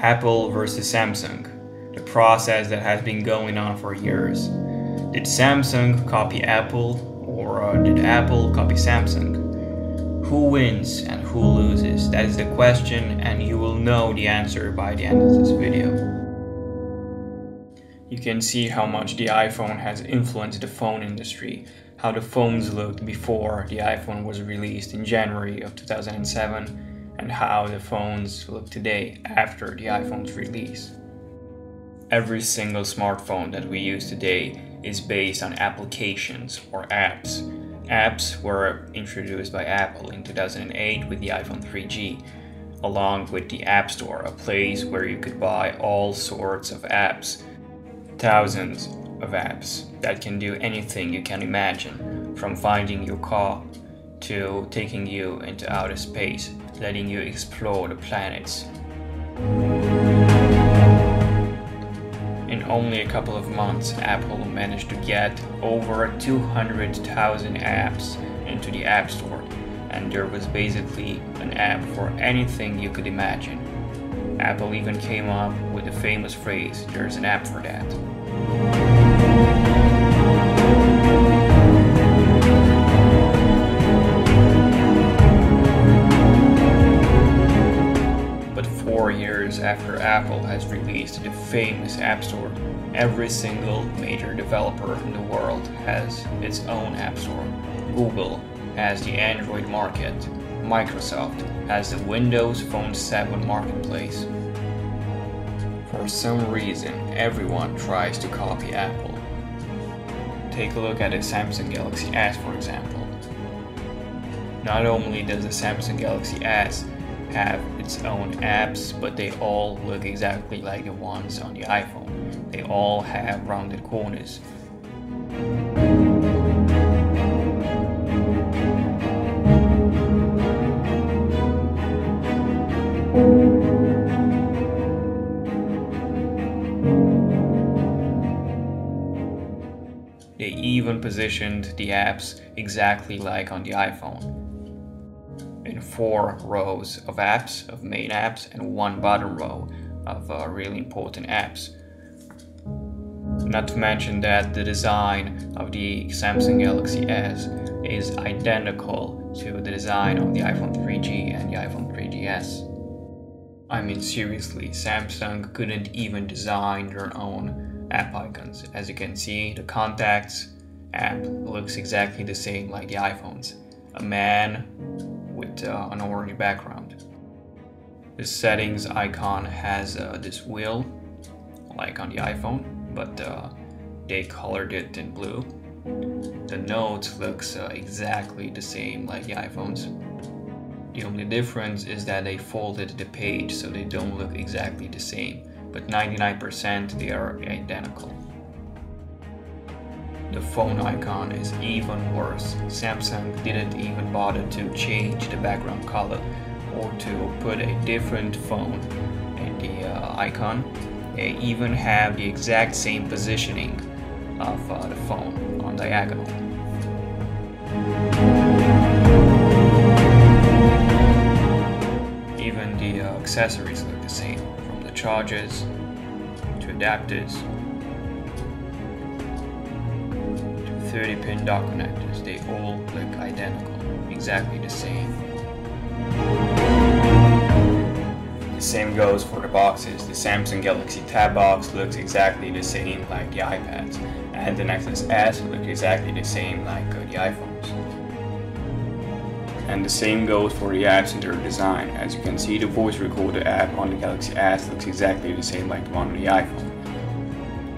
Apple versus Samsung, the process that has been going on for years. Did Samsung copy Apple, or did Apple copy Samsung? Who wins and who loses? That is the question, and you will know the answer by the end of this video. You can see how much the iPhone has influenced the phone industry, how the phones looked before the iPhone was released in January of 2007, and how the phones look today after the iPhone's release. Every single smartphone that we use today is based on applications or apps. Apps were introduced by Apple in 2008 with the iPhone 3G, along with the App Store, a place where you could buy all sorts of apps. Thousands of apps that can do anything you can imagine, from finding your car to taking you into outer space, letting you explore the planets. In only a couple of months, Apple managed to get over 200,000 apps into the App Store, and there was basically an app for anything you could imagine. Apple even came up with the famous phrase, "There's an app for that." But 4 years after Apple has released the famous App Store, every single major developer in the world has its own App Store. Google has the Android market. Microsoft has the Windows Phone 7 marketplace. For some reason, everyone tries to copy Apple. Take a look at the Samsung Galaxy S, for example. Not only does the Samsung Galaxy S have its own apps, but they all look exactly like the ones on the iPhone. They all have rounded corners. They even positioned the apps exactly like on the iPhone, in 4 rows of apps, of main apps, and 1 bottom row of really important apps. Not to mention that the design of the Samsung Galaxy S is identical to the design of the iPhone 3G and the iPhone 3GS. I mean, seriously, Samsung couldn't even design their own app icons. As you can see, the Contacts app looks exactly the same like the iPhones. A man with an orange background. The settings icon has this wheel like on the iPhone, but they colored it in blue. The notes looks exactly the same like the iPhones. The only difference is that they folded the page so they don't look exactly the same, but 99% they are identical. The phone icon is even worse. Samsung didn't even bother to change the background color or to put a different phone in the icon. They even have the exact same positioning of the phone on diagonal. Even the accessories look the same, from the chargers to adapters to 30-pin dock connectors. They all look identical, exactly the same. The same goes for the boxes. The Samsung Galaxy Tab box looks exactly the same like the iPads, and the Nexus S looks exactly the same like the iPhones. And the same goes for the apps in their design. As you can see, the voice recorder app on the Galaxy S looks exactly the same like the one on the iPhone.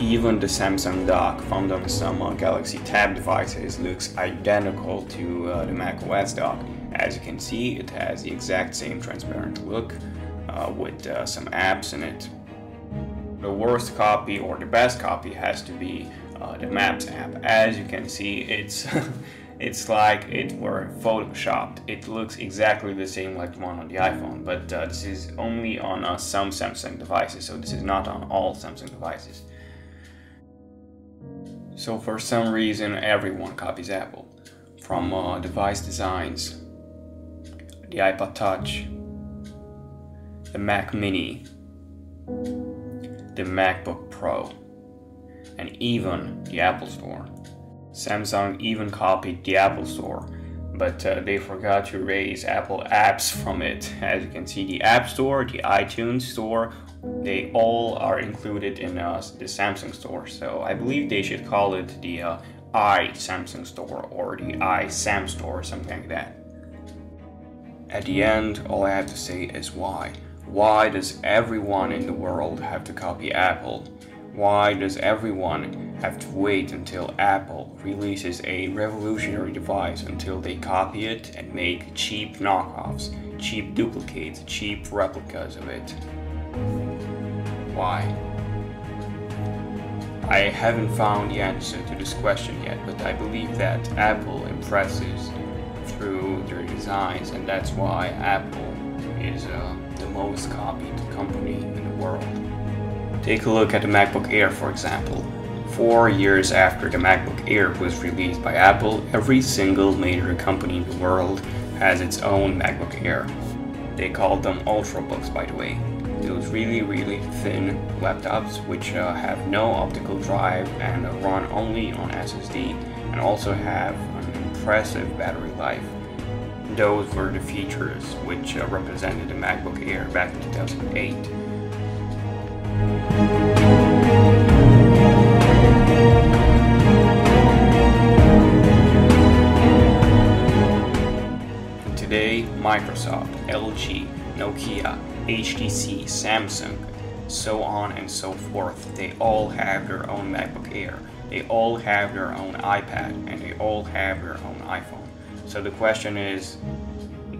Even the Samsung dock found on some Galaxy Tab devices looks identical to the macOS dock. As you can see, it has the exact same transparent look with some apps in it. The worst copy or the best copy has to be the Maps app. As you can see, it's it's like it were photoshopped. It looks exactly the same like the one on the iPhone, but this is only on some Samsung devices, so this is not on all Samsung devices. So for some reason, everyone copies Apple, from device designs, the iPod Touch, the Mac Mini, the MacBook Pro, and even the Apple Store. Samsung even copied the Apple Store, but they forgot to erase Apple apps from it. As you can see, the App Store, the iTunes Store, they all are included in the Samsung Store. So I believe they should call it the iSamsung Store or the iSam Store or something like that. At the end, all I have to say is why. Why does everyone in the world have to copy Apple? Why does everyone have to wait until Apple releases a revolutionary device until they copy it and make cheap knockoffs, cheap duplicates, cheap replicas of it? Why? I haven't found the answer to this question yet, but I believe that Apple impresses through their designs, and that's why Apple is the most copied company in the world. Take a look at the MacBook Air, for example. 4 years after the MacBook Air was released by Apple, every single major company in the world has its own MacBook Air. They called them Ultrabooks, by the way. Those really thin laptops which have no optical drive and run only on SSD and also have an impressive battery life. Those were the features which represented the MacBook Air back in 2008. Today, Microsoft, LG, Nokia, HTC, Samsung, so on and so forth, they all have their own MacBook Air, they all have their own iPad, and they all have their own iPhone. So the question is,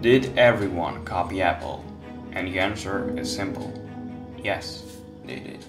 did everyone copy Apple? And the answer is simple. Yes, they did.